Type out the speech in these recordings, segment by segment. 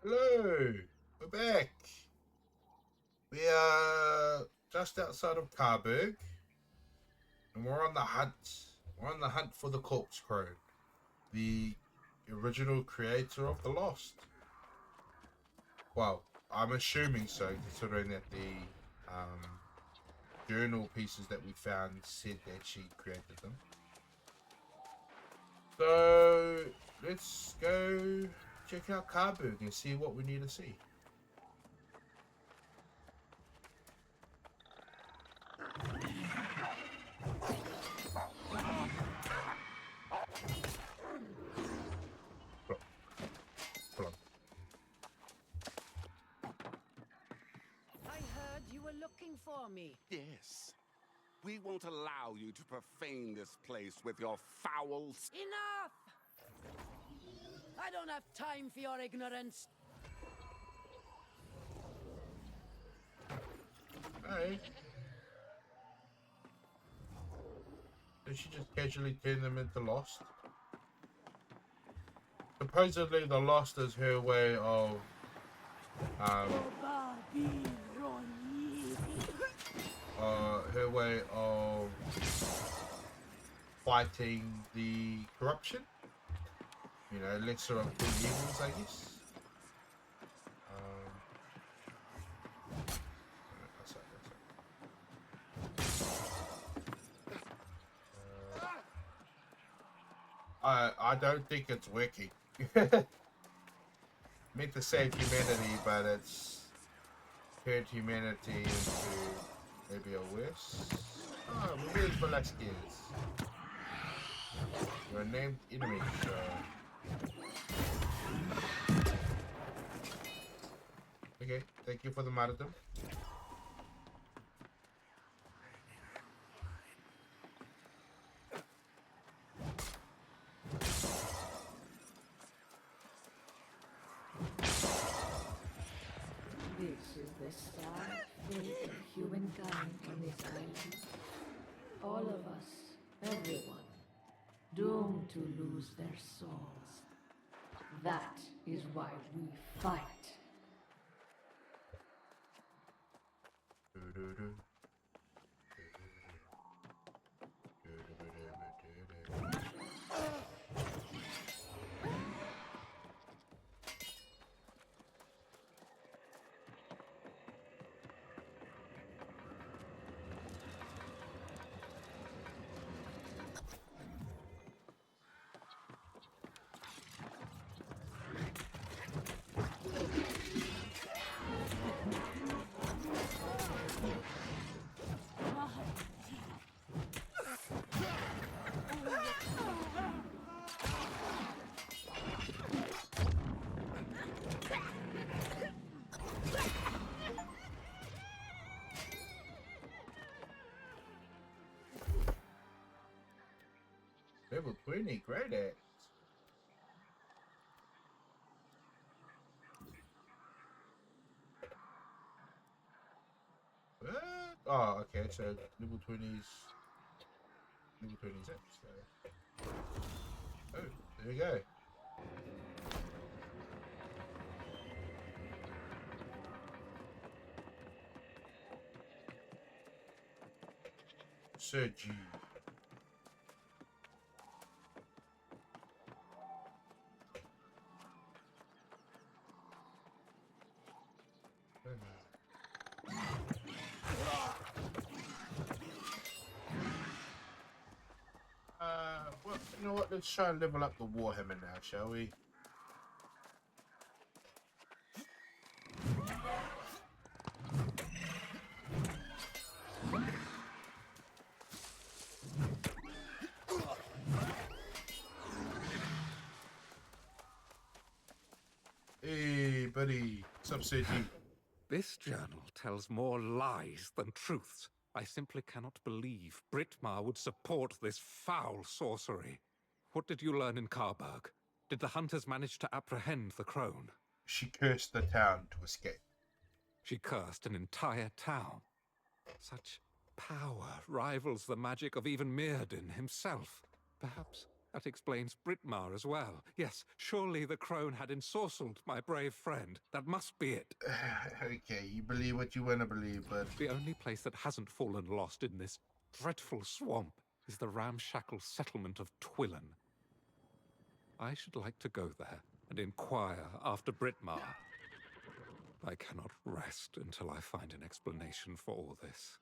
Hello, we're back. We are just outside of Carburg, and we're on the hunt. We're on the hunt for the corpse crone, the original creator of the Lost. Well, I'm assuming so, considering that the journal pieces that we found said that she created them. So let's go check out Carburg and see what we need to see. I heard you were looking for me. Yes. We won't allow you to profane this place with your foul... Enough! I don't have time for your ignorance. Hey. Did she just casually turn them into Lost? Supposedly the Lost is her way of um her way of fighting the corruption. You know, lesser of two evils, I guess. That's I don't think it's working. Meant to save humanity, but it's turned humanity into maybe a worse. Oh, where's Velasquez? You're a named enemy, so... Okay, thank you for the martyrdom. This is the sad fate of humankind on this island. All of us, everyone, doomed to lose their souls. That is why we fight. Level 20, great at. What? Oh, okay, so level 20's level 20's it. So. Oh, there we go. Sergi. Well, you know what? Let's try and level up the Warhammer now, shall we? Hey, buddy. What's up, Sergi? This journal tells more lies than truths. I simply cannot believe Britmar would support this foul sorcery. What did you learn in Carburg? Did the hunters manage to apprehend the Crone? She cursed the town to escape. She cursed an entire town. Such power rivals the magic of even Mirrodin himself. Perhaps That explains Britmar as well. Yes, surely the Crone had ensorcelled my brave friend. That must be it. Okay, you believe what you want to believe, but The only place that hasn't fallen lost in this dreadful swamp is the ramshackle settlement of Twillen. I should like to go there and inquire after Britmar. I cannot rest until I find an explanation for all this.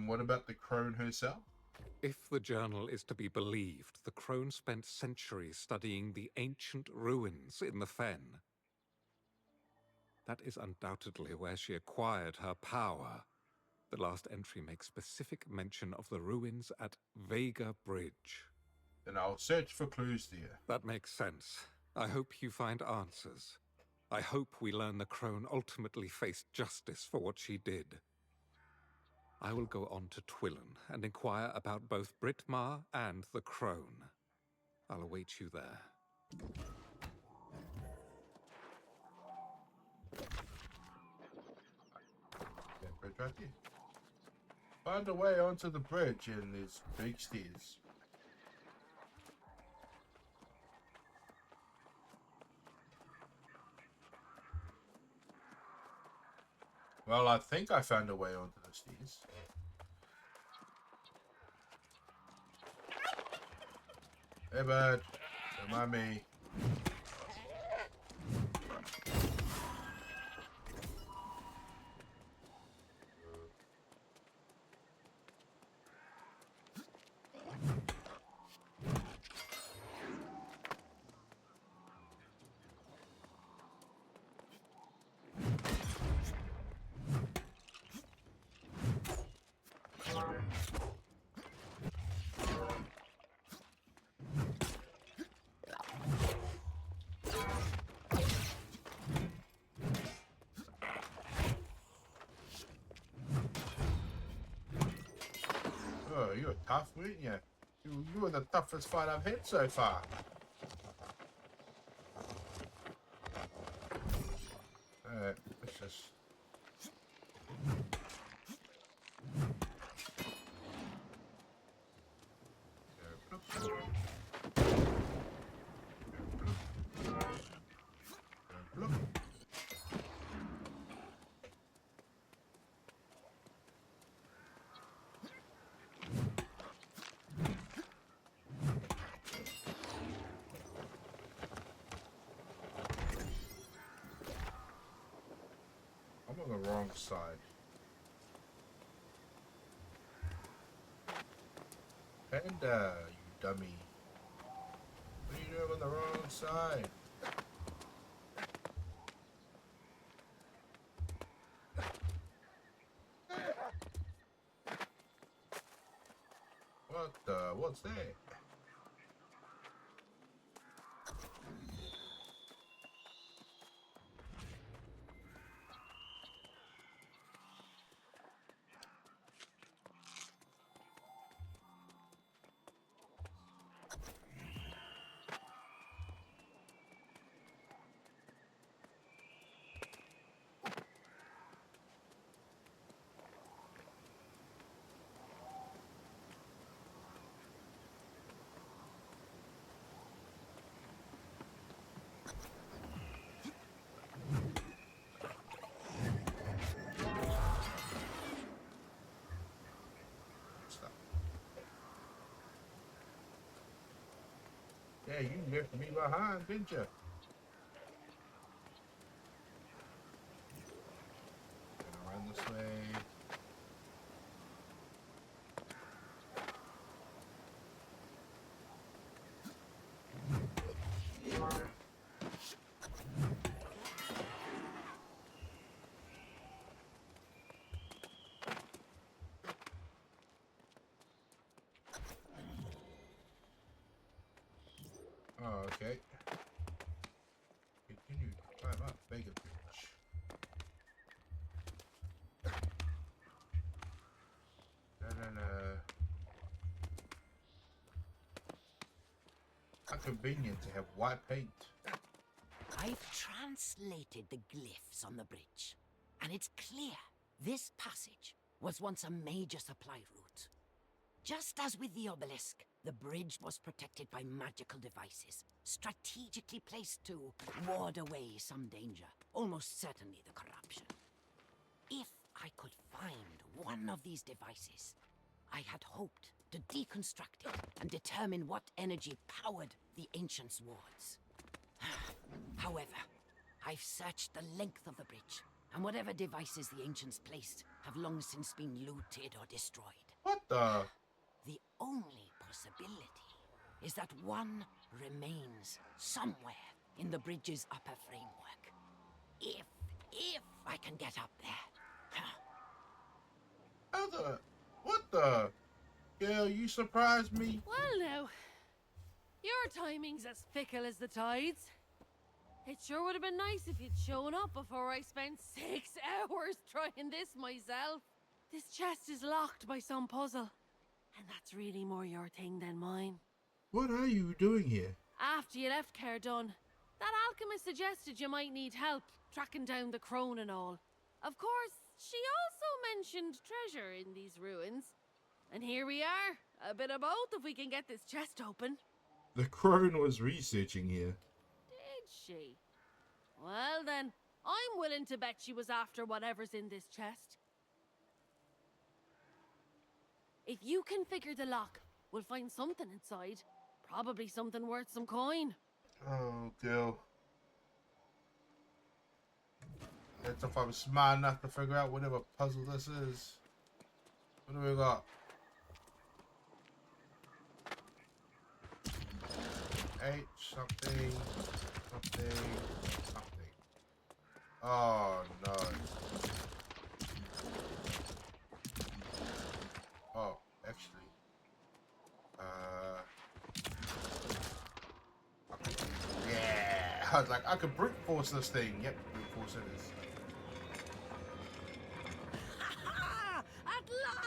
what about the crone herself? If the journal is to be believed, the Crone spent centuries studying the ancient ruins in the Fen. That is undoubtedly where she acquired her power. The last entry makes specific mention of the ruins at Vega Bridge. Then I'll search for clues there. That makes sense. I hope you find answers. I hope we learn the Crone ultimately faced justice for what she did. I will go on to Twillen and inquire about both Britmar and the Crone. I'll await you there. That bridge right there. Find a way onto the bridge and there's big stairs. Well, I think I found a way onto the stairs. Hey, bud. Don't mind me. Oh, you were tough, weren't you? You were the toughest fight I've had so far. Alright, let's just... I'm on the wrong side. Panda, you dummy. What are you doing on the wrong side? What's that? Yeah, you left me behind, didn't you? Gonna run this way. Oh, okay. Continue to climb up Vega Bridge. How convenient to have white paint. I've translated the glyphs on the bridge, and it's clear this passage was once a major supply route. Just as with the obelisk, The bridge was protected by magical devices, strategically placed to ward away some danger, almost certainly the corruption. If I could find one of these devices, I had hoped to deconstruct it and determine what energy powered the Ancients' wards. However, I've searched the length of the bridge, and whatever devices the Ancients placed have long since been looted or destroyed. What the? The only possibility is that one remains somewhere in the bridge's upper framework. If I can get up there. How the? What the? Girl, you surprised me. Well now, your timing's as fickle as the tides. It sure would have been nice if you'd shown up before I spent 6 hours trying this myself. This chest is locked by some puzzle, and that's really more your thing than mine. What are you doing here? After you left Cardun, that alchemist suggested you might need help tracking down the Crone and all. Of course, she also mentioned treasure in these ruins. And here we are, a bit of both if we can get this chest open. The Crone was researching here. Did she? Well then, I'm willing to bet she was after whatever's in this chest. If you can figure the lock, we'll find something inside. Probably something worth some coin. Oh, girl. That's if I'm smart enough to figure out whatever puzzle this is. What do we got? H something, something, something. Oh no. Oh, actually. Okay. Yeah. I was like, I could brute force this thing. Yep, brute force it is. At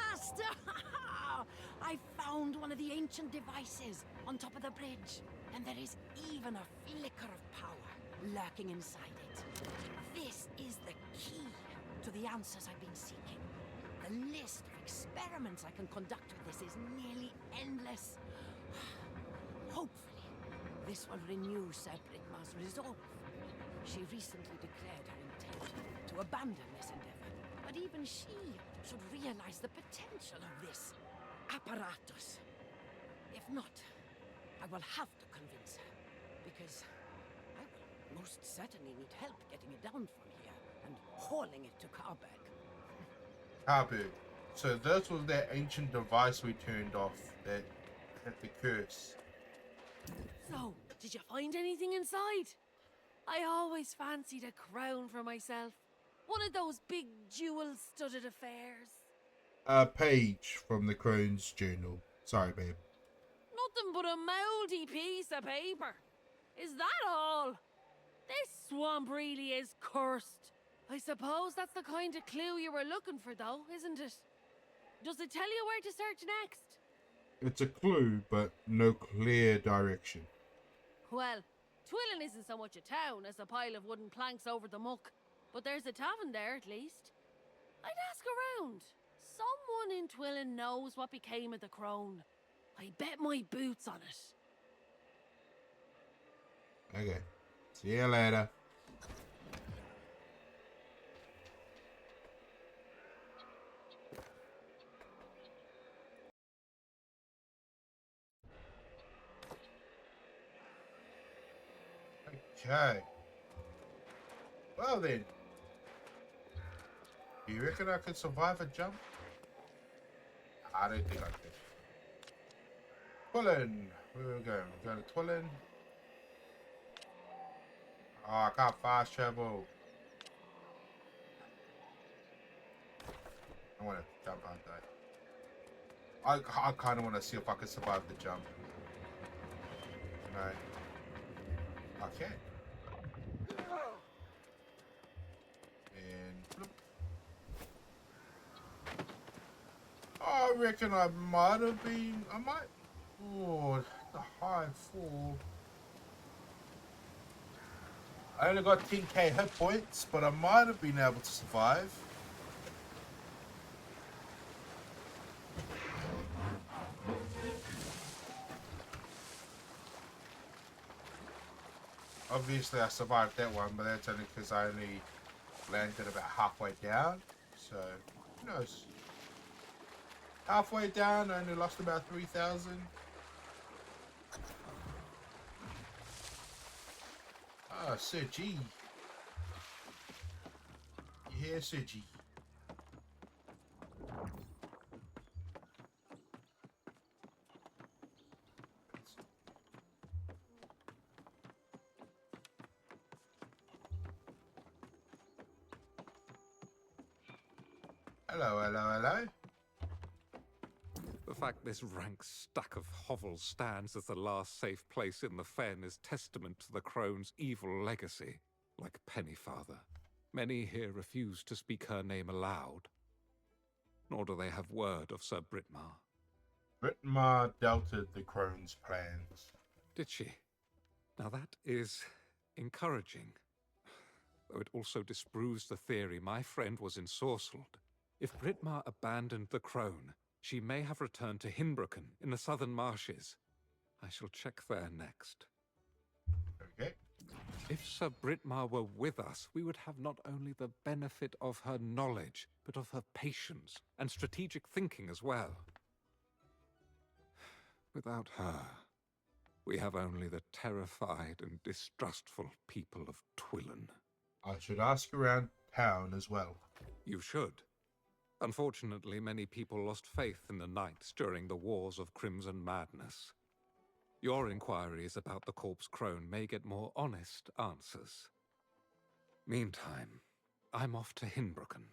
last! I found one of the ancient devices on top of the bridge, and there is even a flicker of power lurking inside it. This is the key to the answers I've been seeking. The list of experiments I can conduct with this is nearly endless. Hopefully, this will renew Sir Britmar's resolve. She recently declared her intent to abandon this endeavor, but even she should realize the potential of this apparatus. If not, I will have to convince her, because I will most certainly need help getting it down from here and hauling it to Carberg. Carberg. So this was that ancient device we turned off that had the curse. So, did you find anything inside? I always fancied a crown for myself. One of those big jewel-studded affairs. A page from the Crone's journal. Sorry, babe. Nothing but a mouldy piece of paper. Is that all? This swamp really is cursed. I suppose that's the kind of clue you were looking for, though, isn't it? Does it tell you where to search next? It's a clue, but no clear direction. Well, Twillin isn't so much a town as a pile of wooden planks over the muck, but there's a tavern there at least. I'd ask around. Someone in Twillin knows what became of the Crone. I bet my boots on it. Okay. See you later. Okay. Well then. You reckon I could survive a jump? I don't think I could. Twillin. Where are we going? We're going to Twillin. Oh, I can't fast travel. I want to jump out there. I kind of want to see if I can survive the jump. No. I can. And bloop. I reckon I might have been. I might. Oh, the high fall. I only got 10k hit points, but I might have been able to survive. Obviously, I survived that one, but that's only because I only landed about halfway down. So, who knows? Halfway down, I only lost about 3,000. Ah, Sir G. You here, Sir G? Hello, hello, hello. The fact this rank stack of hovels stands as the last safe place in the fen is testament to the Crone's evil legacy. Like Pennyfather, many here refuse to speak her name aloud. Nor do they have word of Sir Britmar. Britmar doubted the Crone's plans. Did she? Now that is encouraging. Though it also disproves the theory my friend was ensorcelled. If Britmar abandoned the Crone, she may have returned to Hinbroken in the southern marshes. I shall check there next. Okay. If Sir Britmar were with us, we would have not only the benefit of her knowledge, but of her patience and strategic thinking as well. Without her, we have only the terrified and distrustful people of Twillen. I should ask around town as well. You should. Unfortunately, many people lost faith in the knights during the Wars of Crimson Madness. Your inquiries about the Corpse Crone may get more honest answers. Meantime, I'm off to Hinbroken.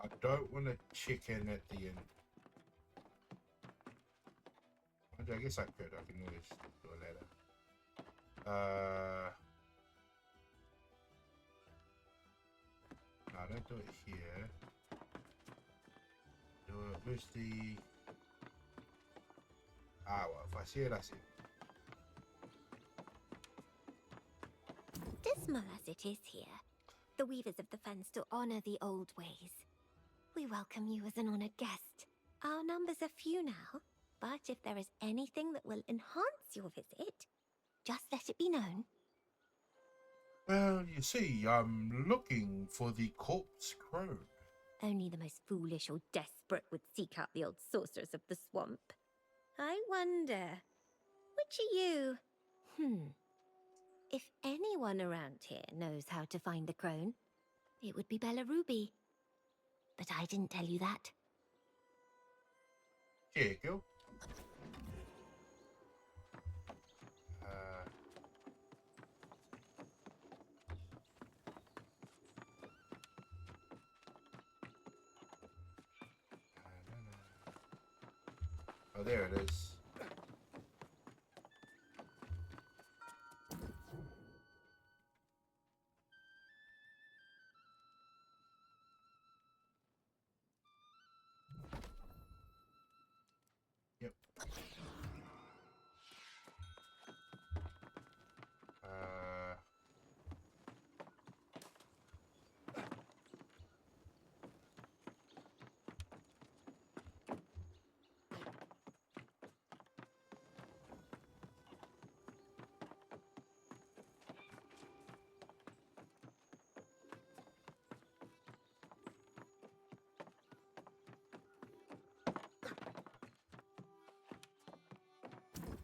I don't want to chicken at the end. I guess I could. I can always do it later. No, don't do it here. Do it. Where's the... Ah, well, if I see it, I see it. Dismal as it is here, the weavers of the fen still honor the old ways. We welcome you as an honored guest. Our numbers are few now, but if there is anything that will enhance your visit, just let it be known. Well, you see, I'm looking for the Corpse Crone. Only the most foolish or desperate would seek out the old sorcerers of the swamp. I wonder, which are you? If anyone around here knows how to find the Crone, it would be Bella Ruby. But I didn't tell you that. Here you go. Oh, there it is. Yep.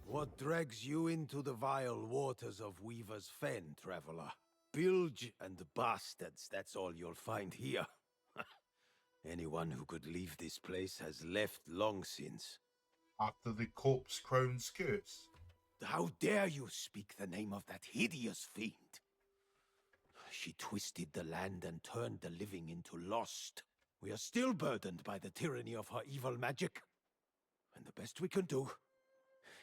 What drags you into the vile waters of Weaver's Fen, traveler? Bilge and bastards, that's all you'll find here. Anyone who could leave this place has left long since. After the Corpse Crone skirts. How dare you speak the name of that hideous fiend? She twisted the land and turned the living into lost. We are still burdened by the tyranny of her evil magic. And the best we can do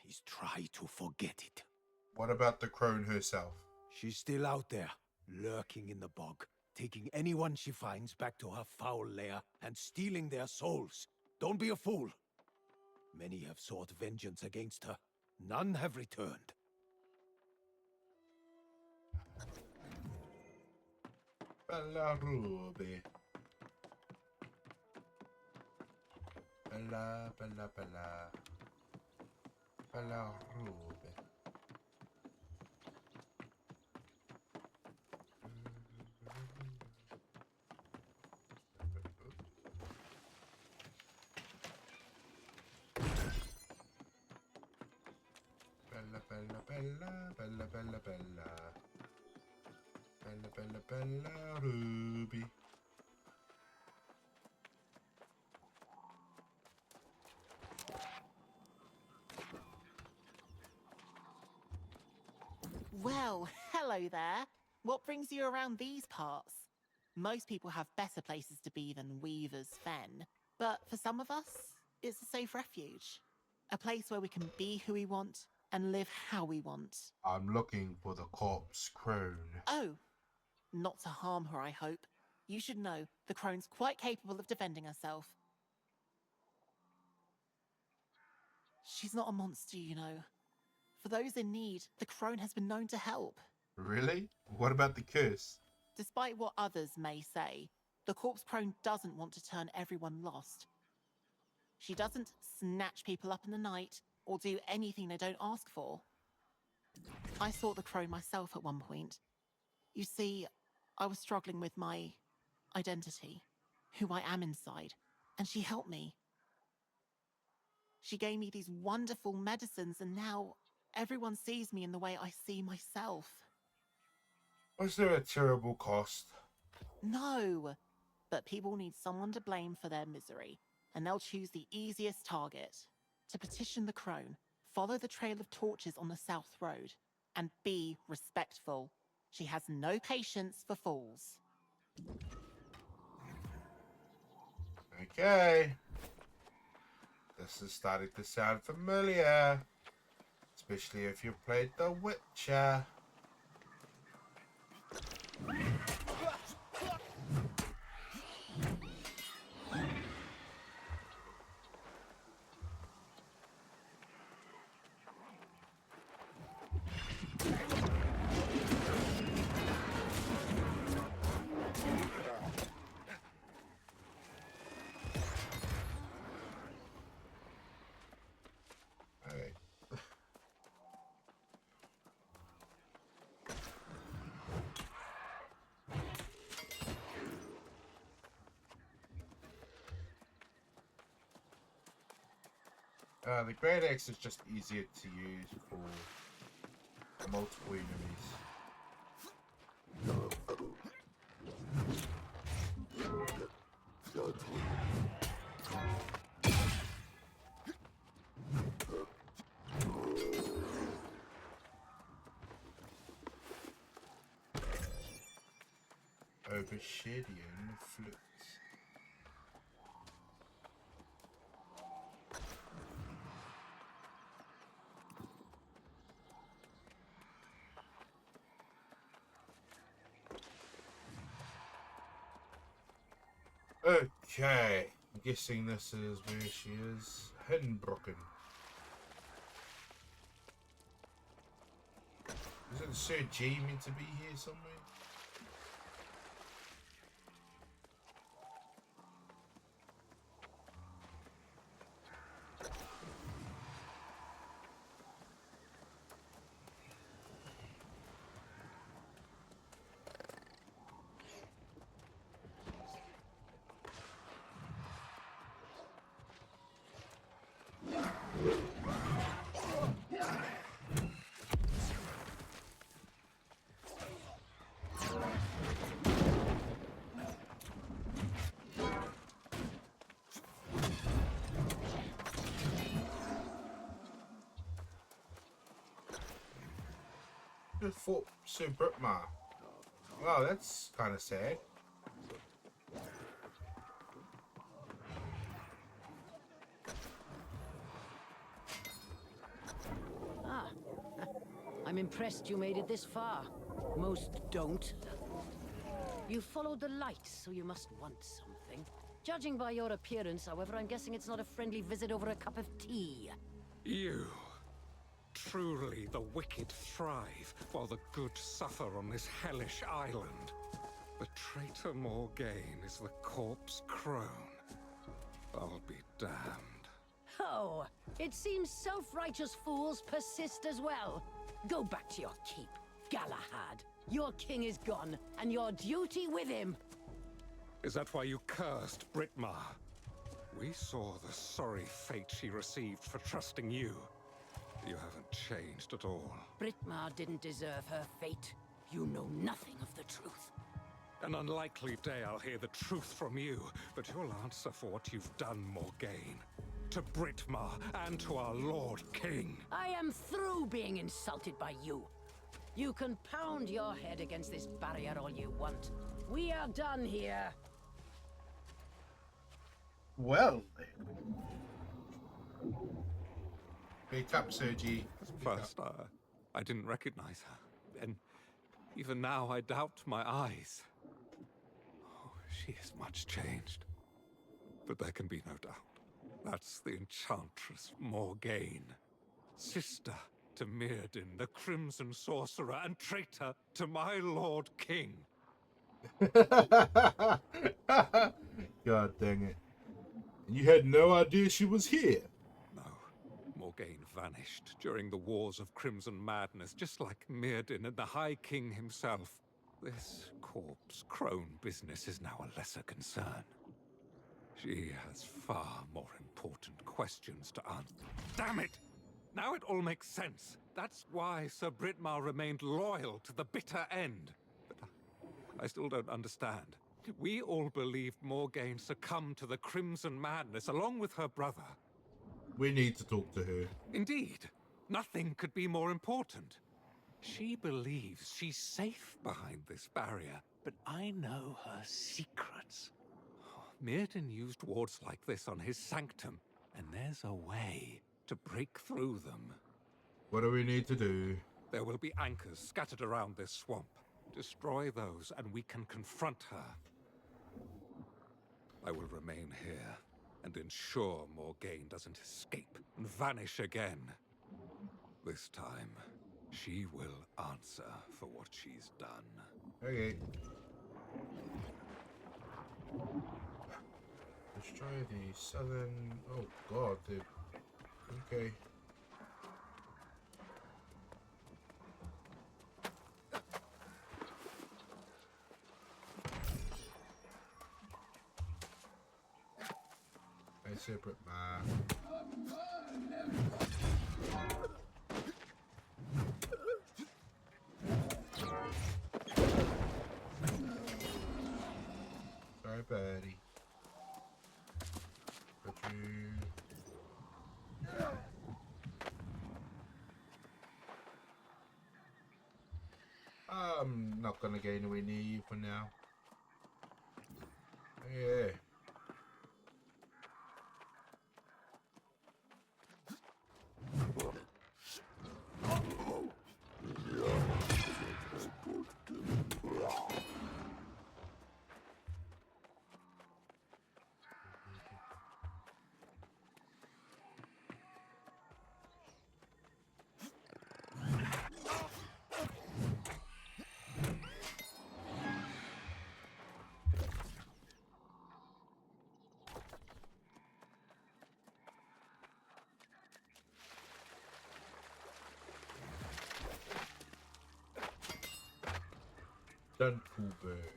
is try to forget it. What about the Crone herself? She's still out there, lurking in the bog, taking anyone she finds back to her foul lair and stealing their souls. Don't be a fool. Many have sought vengeance against her. None have returned. Bella Ruby. Bella, Bella, Bella. bella ruby. Bella, bella, bella, bella, bella, bella. Bella, bella, bella ruby. Well, hello there. What brings you around these parts? Most people have better places to be than Weaver's Fen, but for some of us, it's a safe refuge. A place where we can be who we want and live how we want. I'm looking for the corpse crone. Oh, not to harm her, I hope. You should know, the Crone's quite capable of defending herself. She's not a monster, you know. For those in need, the Crone has been known to help. Really? What about the curse? Despite what others may say, the Corpse Crone doesn't want to turn everyone lost. She doesn't snatch people up in the night or do anything they don't ask for. I sought the Crone myself at one point. You see, I was struggling with my identity, who I am inside, and she helped me. She gave me these wonderful medicines, and now everyone sees me in the way I see myself. Was there a terrible cost? No, but people need someone to blame for their misery, and they'll choose the easiest target. To petition the Crone, follow the trail of torches on the South Road, and be respectful. She has no patience for fools. Okay. This is starting to sound familiar. Especially if you've played The Witcher. Okay. The Great Axe is just easier to use for multiple enemies. Obsidian flute. Okay, I'm guessing this is where she is. Hinbrocken. Isn't Sir G meant to be here somewhere? Just fought Sir Britmar. Wow, that's kind of sad. Ah, I'm impressed you made it this far. Most don't. You followed the light, so you must want something. Judging by your appearance, however, I'm guessing it's not a friendly visit over a cup of tea. You. Truly, the wicked thrive, while the good suffer on this hellish island. The traitor Morgaine is the corpse crone. I'll be damned. Oh, it seems self-righteous fools persist as well. Go back to your keep, Galahad. Your king is gone, and your duty with him. Is that why you cursed Britmar? We saw the sorry fate she received for trusting you. You haven't changed at all. Britmar didn't deserve her fate. You know nothing of the truth. An unlikely day I'll hear the truth from you, but you'll answer for what you've done, Morgaine. To Britmar and to our Lord King. I am through being insulted by you. You can pound your head against this barrier all you want. We are done here. Well, big up, Sergi. First, I didn't recognize her. And even now, I doubt my eyes. Oh, she is much changed. But there can be no doubt. That's the Enchantress Morgaine. Sister to Mirrodin, the Crimson Sorcerer, and traitor to my Lord King. God dang it. And you had no idea she was here? No. Morgaine vanished during the Wars of Crimson Madness, just like Mirrodin and the High King himself. This corpse Crone business is now a lesser concern. She has far more important questions to answer. Damn it! Now it all makes sense. That's why Sir Britmar remained loyal to the bitter end. But I still don't understand. We all believed Morgaine succumbed to the Crimson Madness along with her brother. We need to talk to her. Indeed. Nothing could be more important. She believes she's safe behind this barrier, but I know her secrets. Mirrodin used wards like this on his sanctum, and there's a way to break through them. What do we need to do? There will be anchors scattered around this swamp. Destroy those, and we can confront her. I will remain here, and ensure Morgaine doesn't escape and vanish again. This time, she will answer for what she's done. Okay. Destroy the southern... Oh god, dude. Okay. A separate map. Sorry, buddy. But you... I'm not gonna get anywhere near you for now. Yeah. Dunkelberg.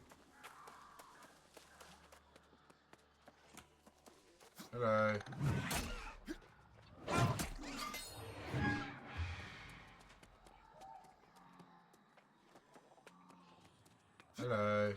Hello. Hello.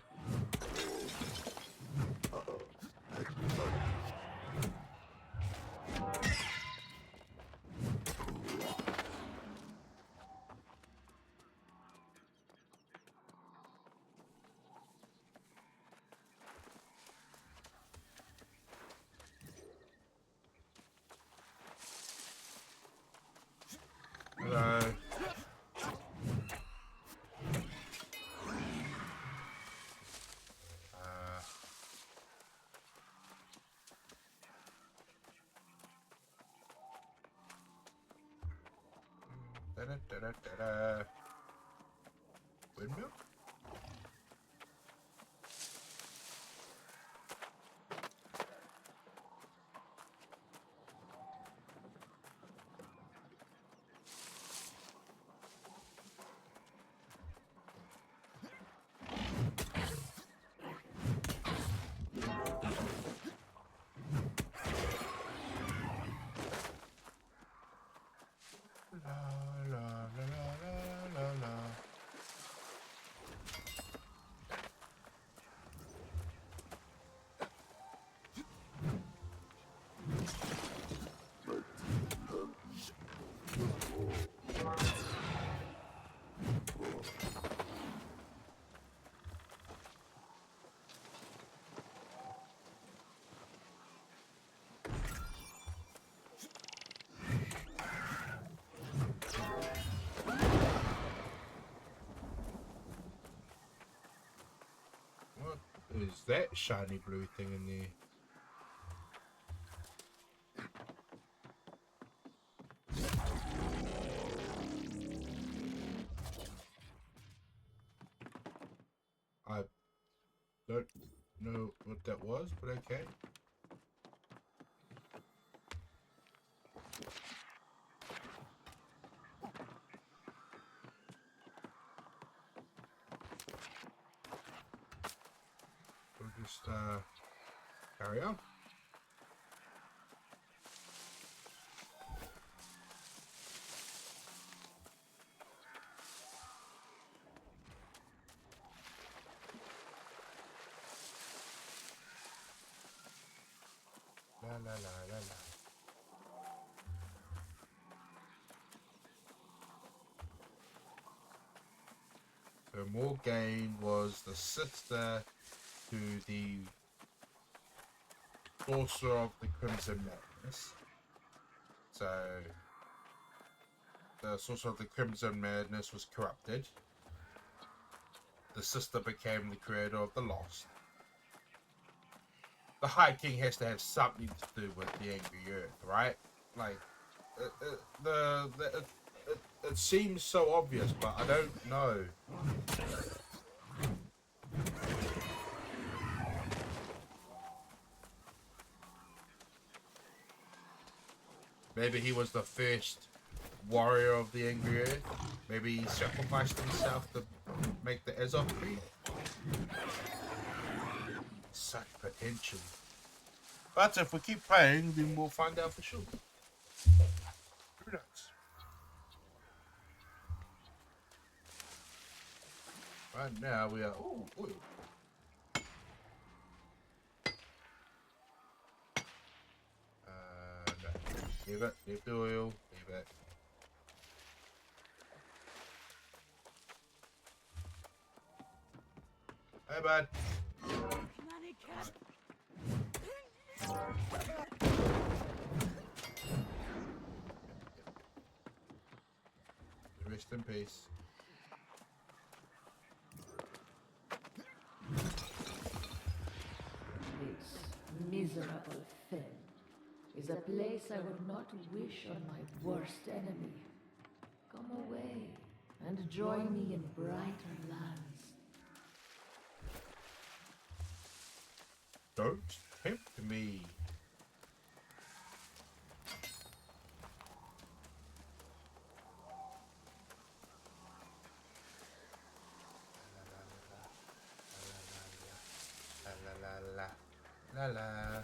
Hello. Da-da-da-da-da-da. Windmill? Is that shiny blue thing in there? I don't know what that was, but okay. We'll just carry on. La la la la la. So Morgaine was the sister to the sorcerer of the Crimson Madness. So the sorcerer of the Crimson Madness was corrupted. The sister became the creator of the Lost. The High King has to have something to do with the Angry Earth, right? Like, it seems so obvious, but I don't know. Maybe he was the first warrior of the Angry Earth. Maybe he sacrificed himself to make the Azov Creed. Such potential. But if we keep playing, then we'll find out for sure. Who knows? Right now we are. Oh, oil. No. Leave it. Leave the oil. Leave it. Hey, bud. Rest in peace. This miserable fen is a place I would not wish on my worst enemy. Come away and join me in brighter lands. Don't tempt me. La la.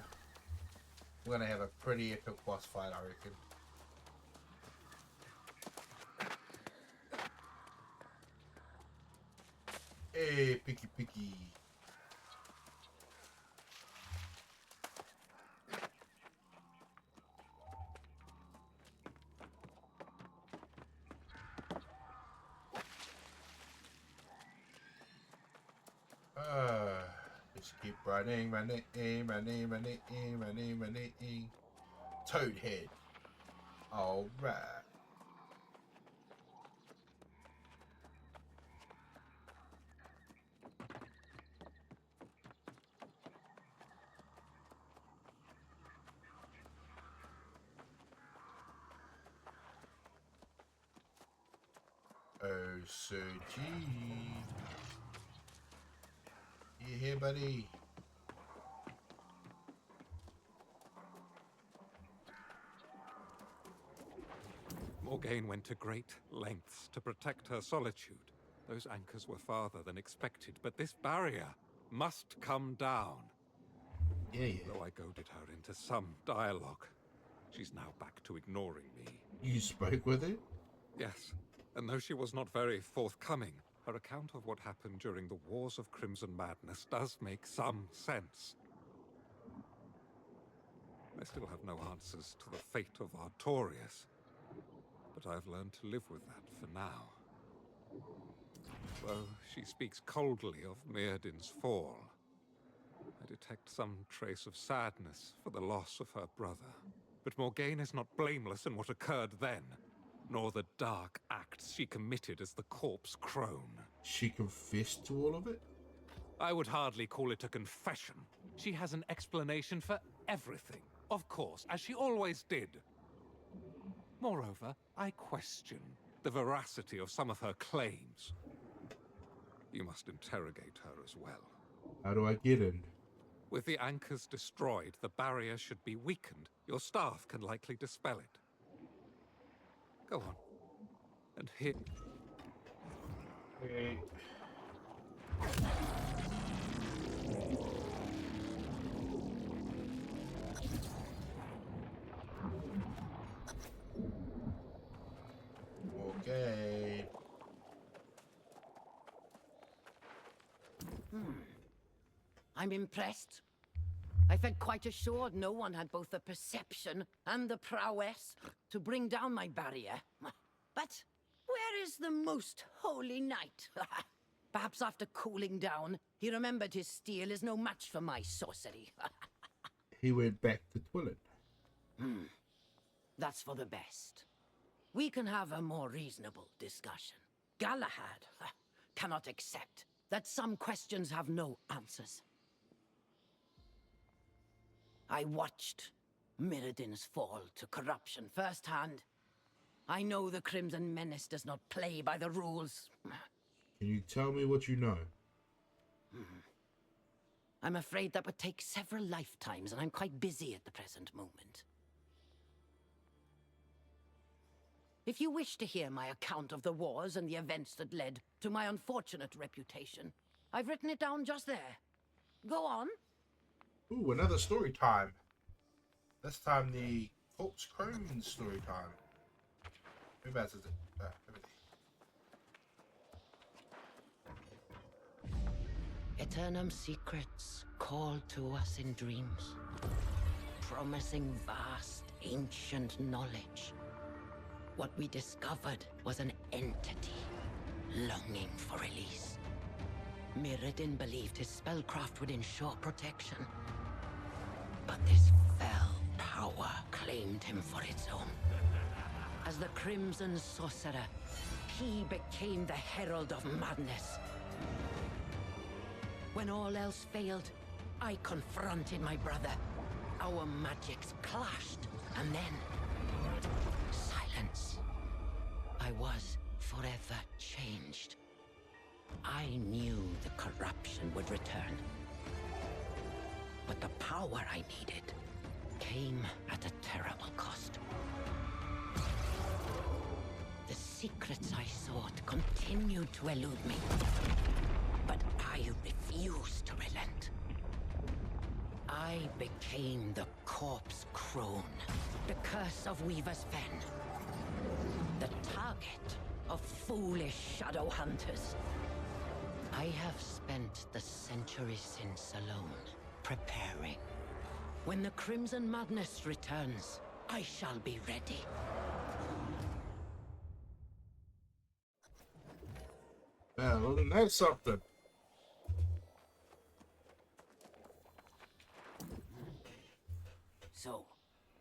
We're gonna have a pretty epic boss fight, I reckon. Hey, picky picky. Just keep running. Toadhead. All right. Oh, so gee. You here, buddy? Morgaine went to great lengths to protect her solitude. Those anchors were farther than expected, but this barrier must come down. Yeah. Though I goaded her into some dialogue, she's now back to ignoring me. You spoke with it? Yes, and though she was not very forthcoming, her account of what happened during the Wars of Crimson Madness does make some sense. I still have no answers to the fate of Artorias, but I've learned to live with that for now. Though she speaks coldly of Mirrodin's fall, I detect some trace of sadness for the loss of her brother. But Morgaine is not blameless in what occurred then, nor the dark acts she committed as the corpse Crone. She confessed to all of it? I would hardly call it a confession. She has an explanation for everything, of course, as she always did. Moreover, I question the veracity of some of her claims. You must interrogate her as well. How do I get in? With the anchors destroyed, the barrier should be weakened. Your staff can likely dispel it. Go on. And hit. Okay. Okay. I'm impressed. I felt quite assured no one had both the perception and the prowess to bring down my barrier. But where is the most holy knight? Perhaps after cooling down, he remembered his steel is no match for my sorcery. He went back to toilet. That's for the best. We can have a more reasonable discussion. Galahad cannot accept that some questions have no answers. I watched Mirrodin's fall to corruption firsthand. I know the Crimson Menace does not play by the rules. Can you tell me what you know? I'm afraid that would take several lifetimes, and I'm quite busy at the present moment. If you wish to hear my account of the wars and the events that led to my unfortunate reputation, I've written it down just there. Go on. Ooh, another story time. This time the Corpse Crone story time. Whereabouts is it? Over there. Aeternum secrets called to us in dreams, promising vast, ancient knowledge. What we discovered was an entity longing for release. Mirrodin believed his spellcraft would ensure protection. But this fell power claimed him for its own. As the Crimson Sorcerer, he became the herald of madness. When all else failed, I confronted my brother. Our magics clashed, and then... silence. I was forever changed. I knew the corruption would return. But the power I needed came at a terrible cost. The secrets I sought continued to elude me. But I refused to relent. I became the Corpse Crone, the curse of Weaver's Fen. The target of foolish shadow hunters. I have spent the century since alone, preparing. When the Crimson Madness returns, I shall be ready. Well, that's something. So,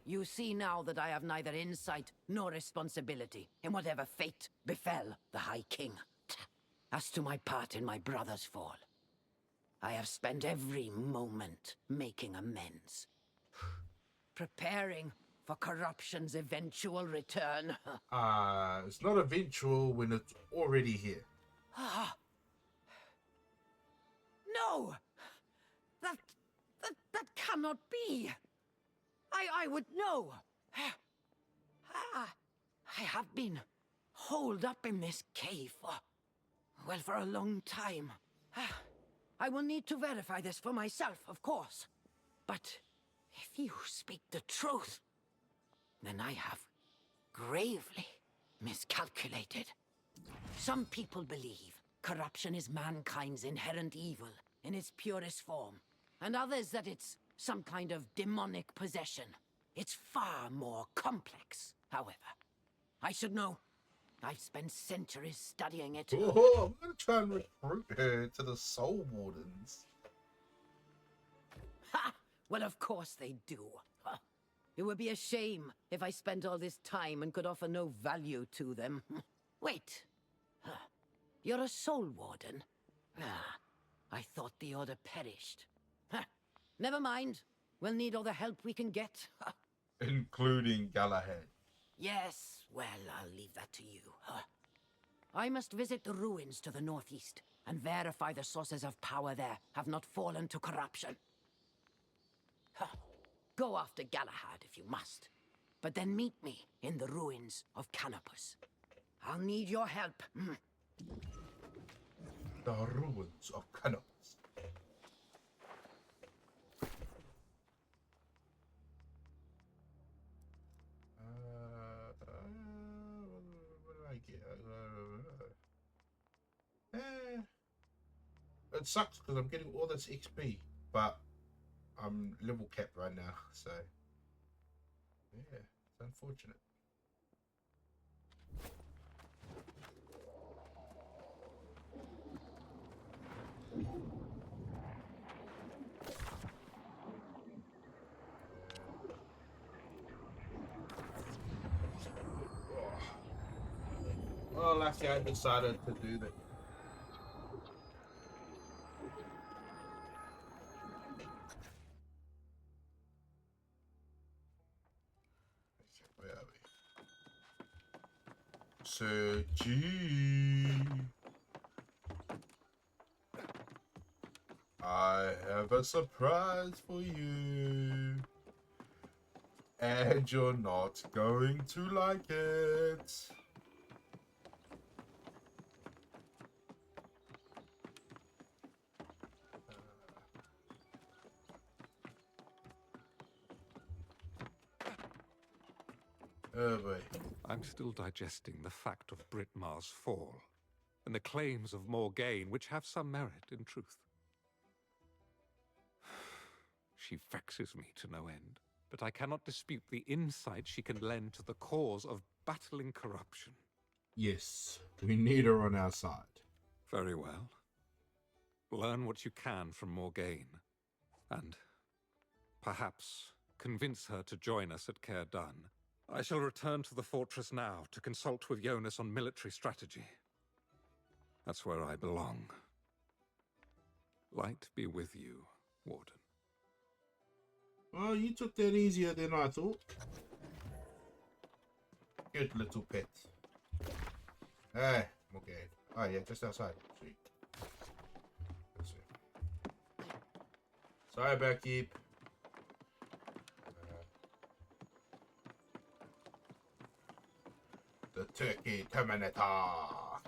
you see now that I have neither insight nor responsibility in whatever fate befell the High King. As to my part in my brother's fall, I have spent every moment making amends. Preparing for corruption's eventual return. It's not eventual when it's already here. No! That cannot be! I would know! I have been holed up in this cave for a long time. I will need to verify this for myself, of course. But if you speak the truth, then I have gravely miscalculated. Some people believe corruption is mankind's inherent evil in its purest form, and others that it's some kind of demonic possession. It's far more complex, however. I should know. I've spent centuries studying it. Oh, I'm gonna try and recruit her to the Soul Wardens. Ha! Well, of course they do. It would be a shame if I spent all this time and could offer no value to them. Wait. You're a Soul Warden? I thought the order perished. Huh. Never mind. We'll need all the help we can get. Including Galahad. Yes, well, I'll leave that to you. I must visit the ruins to the northeast and verify the sources of power there have not fallen to corruption. Go after Galahad if you must, but then meet me in the ruins of Canopus. I'll need your help. The ruins of Canopus. What do I get? It sucks because I'm getting all this XP, but I'm level capped right now, so yeah, it's unfortunate. Well, last year I decided to do that. Where are we? Sir G. I have a surprise for you. And you're not going to like it. Oh boy. I'm still digesting the fact of Britmar's fall, and the claims of Morgaine, which have some merit in truth. She vexes me to no end, but I cannot dispute the insight she can lend to the cause of battling corruption. Yes, we need her on our side. Very well. Learn what you can from Morgaine, and perhaps convince her to join us at Caer Dun. I shall return to the fortress now to consult with Jonas on military strategy. That's where I belong. Light be with you, Warden. Well, you took that easier than I thought. Good little pet. Hey, okay. Oh yeah, just outside. Sweet. Let's see. Sorry, Barkeep. The Turkey Terminator. La,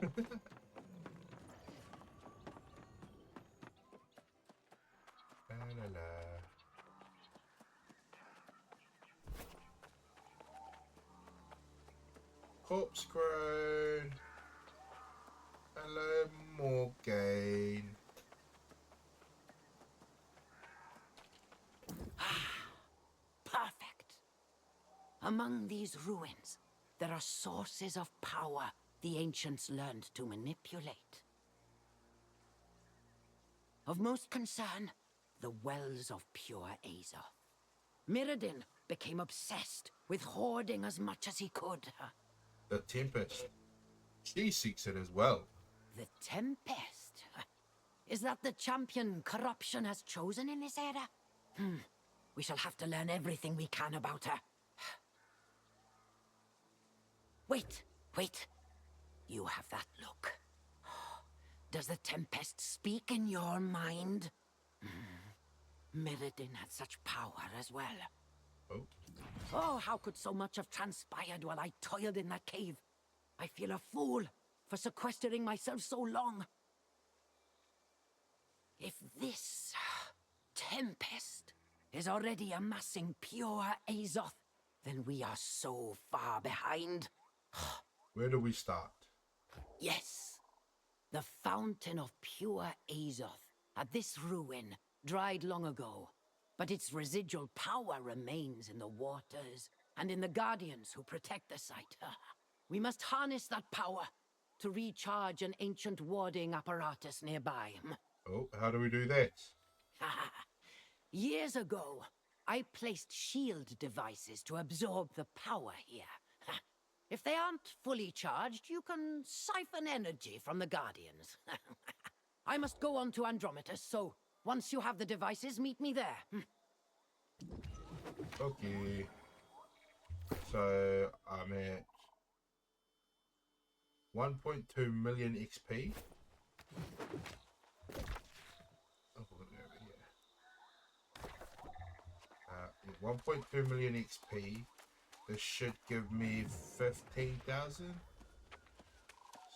la. Corpse Crone. Hello, Morgaine. Perfect. Among these ruins, there are sources of power the ancients learned to manipulate. Of most concern, the wells of pure Azoth. Mirrodin became obsessed with hoarding as much as he could. The Tempest. She seeks it as well. The Tempest? Is that the champion corruption has chosen in this era? We shall have to learn everything we can about her. Wait. You have that look. Does the Tempest speak in your mind? Mirrodin had such power as well. Oh, how could so much have transpired while I toiled in that cave? I feel a fool for sequestering myself so long. If this Tempest is already amassing pure Azoth, then we are so far behind. Where do we start? Yes. The fountain of pure Azoth at this ruin dried long ago, but its residual power remains in the waters and in the guardians who protect the site. We must harness that power to recharge an ancient warding apparatus nearby. Oh, how do we do that? Years ago, I placed shield devices to absorb the power here. If they aren't fully charged, you can siphon energy from the Guardians. I must go on to Andrometus, so once you have the devices, meet me there. Okay. So I'm at 1.2 million XP. Oh, look over here. 1.2 million XP. This should give me 15,000.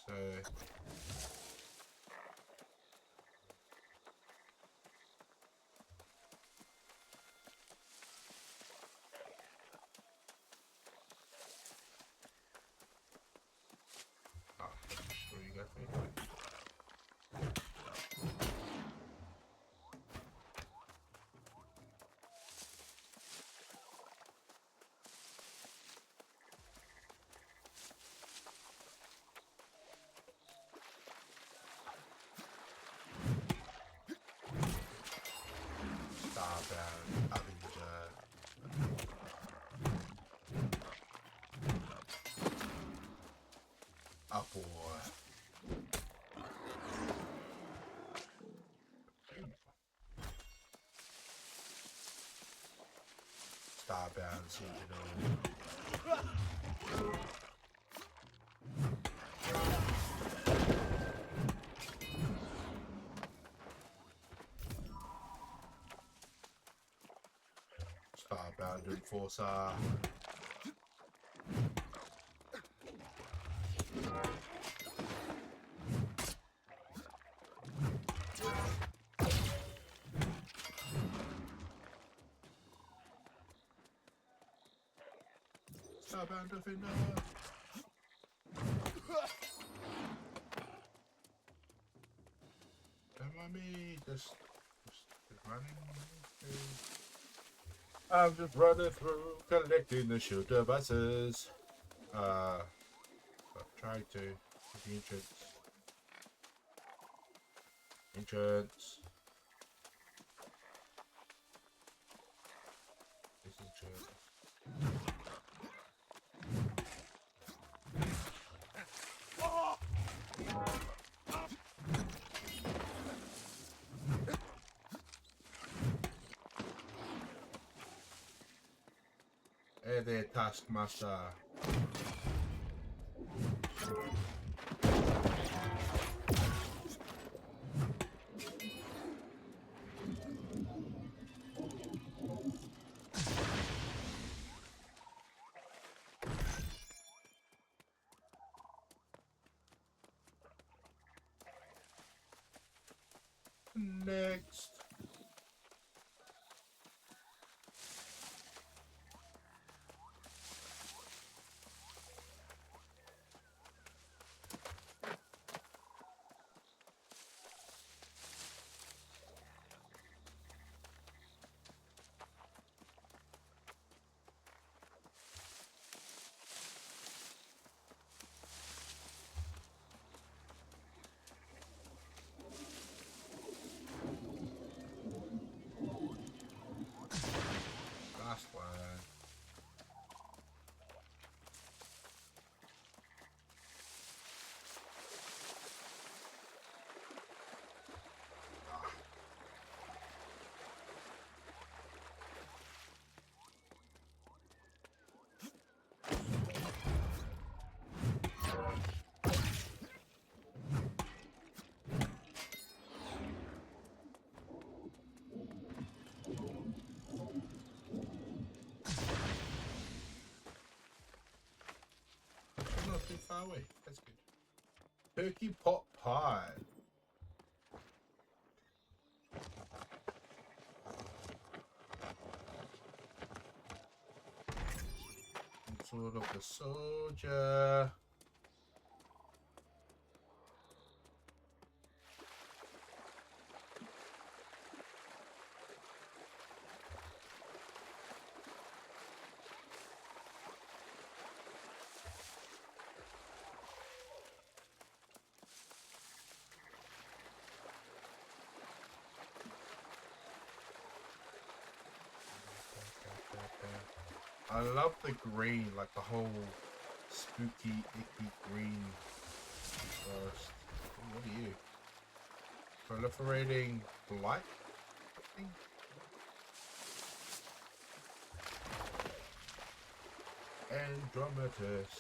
So where you got me? Starbound, Avenger. Upper. Starbound, Sentinel. Starbound Enforcer. Starbound Defender. Don't mind me, just running through. I'm just running through, collecting the shield devices. I've tried to the entrance. Entrance. This entrance. Hey there, Taskmaster. Next. Last one. Not too far away. That's good. Turkey pot pie. Sword of the soldier. I love the green, like the whole spooky, icky green forest. What are you? Proliferating blight. I think. Andrometus.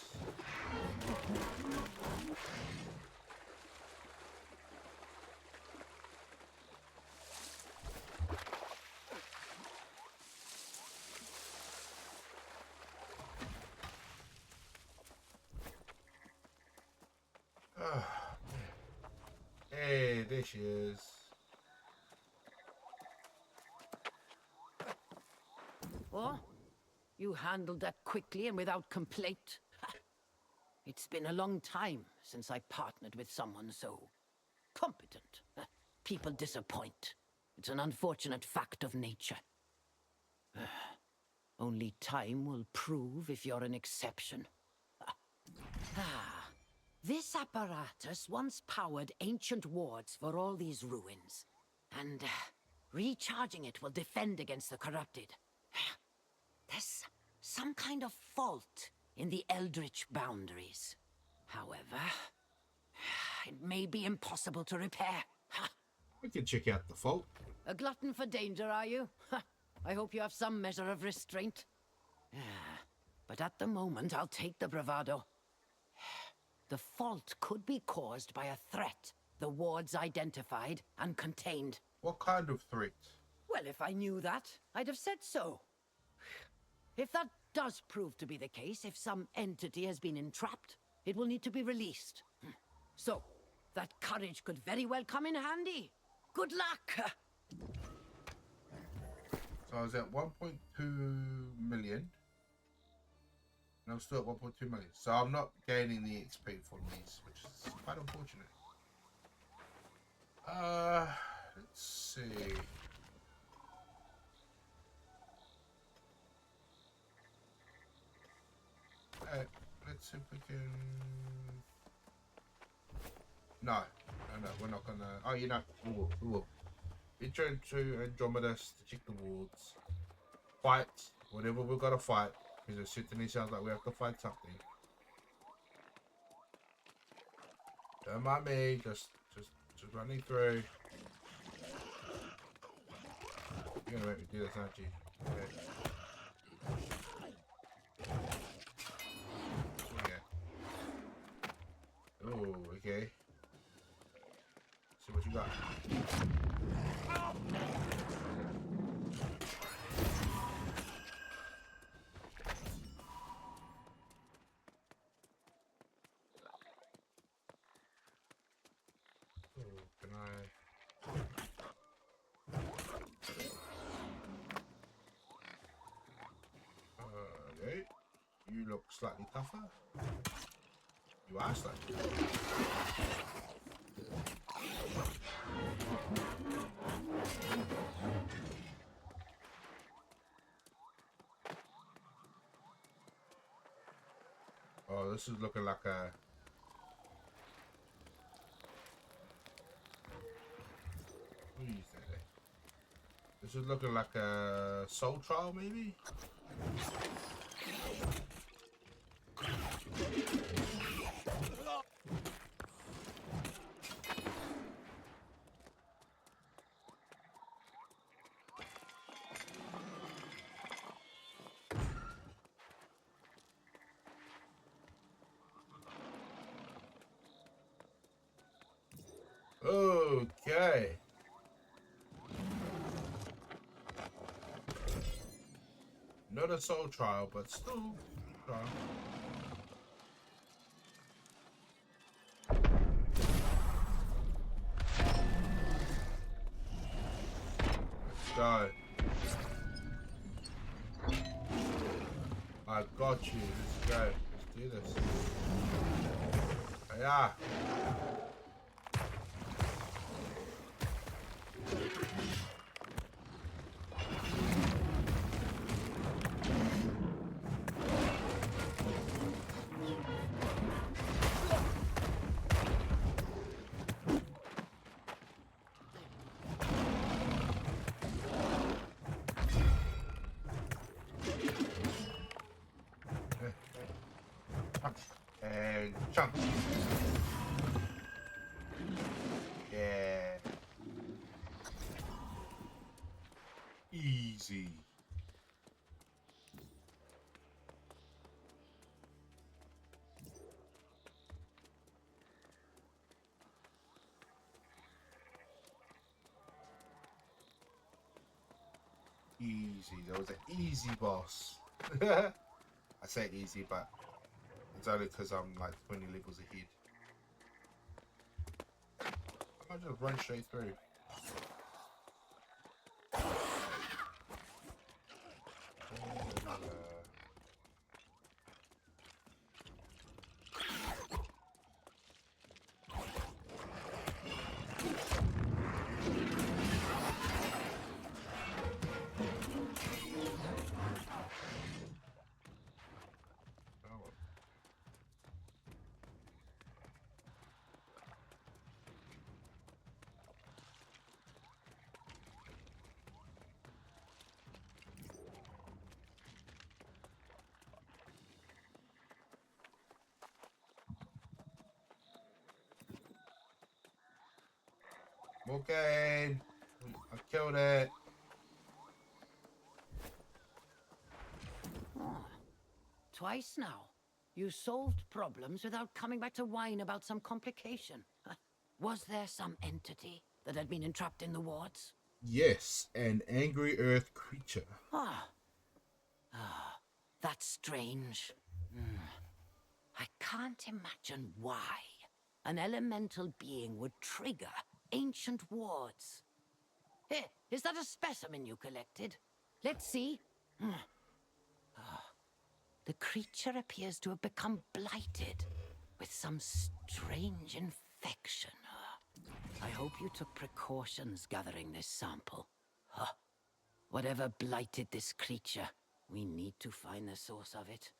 Hey, there she is. Oh, you handled that quickly and without complaint. It's been a long time since I partnered with someone so competent. People disappoint. It's an unfortunate fact of nature. Only time will prove if you're an exception. This apparatus once powered ancient wards for all these ruins. And recharging it will defend against the corrupted. There's some kind of fault in the eldritch boundaries. However, it may be impossible to repair. We can check out the fault. A glutton for danger, are you? I hope you have some measure of restraint. But at the moment, I'll take the bravado. The fault could be caused by a threat the wards identified and contained. What kind of threat? Well, if I knew that, I'd have said so. If that does prove to be the case, if some entity has been entrapped, it will need to be released. So, that courage could very well come in handy. Good luck! So I was at 1.2 million. And I'm still at 1.2 million. So I'm not gaining the XP from these, which is quite unfortunate. Let's see. Let's see if we can... No, we're not gonna... Oh, you know, we will. Intro to Andromedas to check the wards. Fight, whatever we've got to fight. Because it certainly sounds like we have to fight something. Don't mind me, just running through. You're gonna make me do this, aren't you? Okay. Oh, okay. See what you got. Oh, can I? Okay. You look slightly tougher. You are slightly tougher. Oh, this is looking like a... What do you think? This is looking like a soul trial, maybe? Okay. Not a soul trial, but still trial. Let's go. I got you. Let's go. Let's do this. Yeah. And jump. Yeah. Easy. Easy. That was an easy boss. I say easy, but it's only because I'm like 20 levels ahead. I might just run straight through. Okay, I killed it. Oh, twice now. You solved problems without coming back to whine about some complication. Was there some entity that had been entrapped in the wards? Yes, an angry earth creature. That's strange. I can't imagine why an elemental being would trigger ancient wards. Here, is that a specimen you collected? Let's see. The creature appears to have become blighted with some strange infection. I hope you took precautions gathering this sample. Whatever blighted this creature, we need to find the source of it.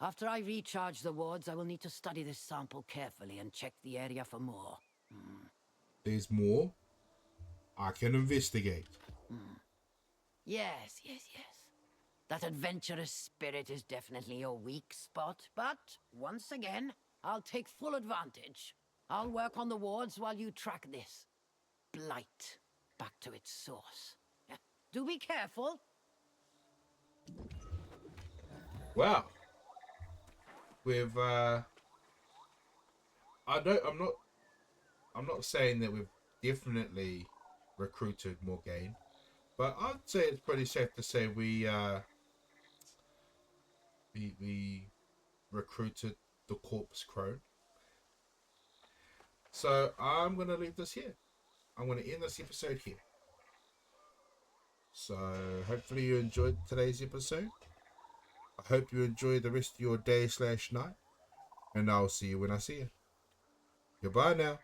After I recharge the wards, I will need to study this sample carefully and check the area for more. There's more. I can investigate. Yes. That adventurous spirit is definitely your weak spot, but once again, I'll take full advantage. I'll work on the wards while you track this blight back to its source. Do be careful. Wow. With I'm not saying that we've definitely recruited Morgaine, but I'd say it's pretty safe to say we recruited the corpse Crone. So I'm gonna leave this here. I'm gonna end this episode here. So hopefully you enjoyed today's episode. I hope you enjoy the rest of your day/night, and I'll see you when I see you. Goodbye now.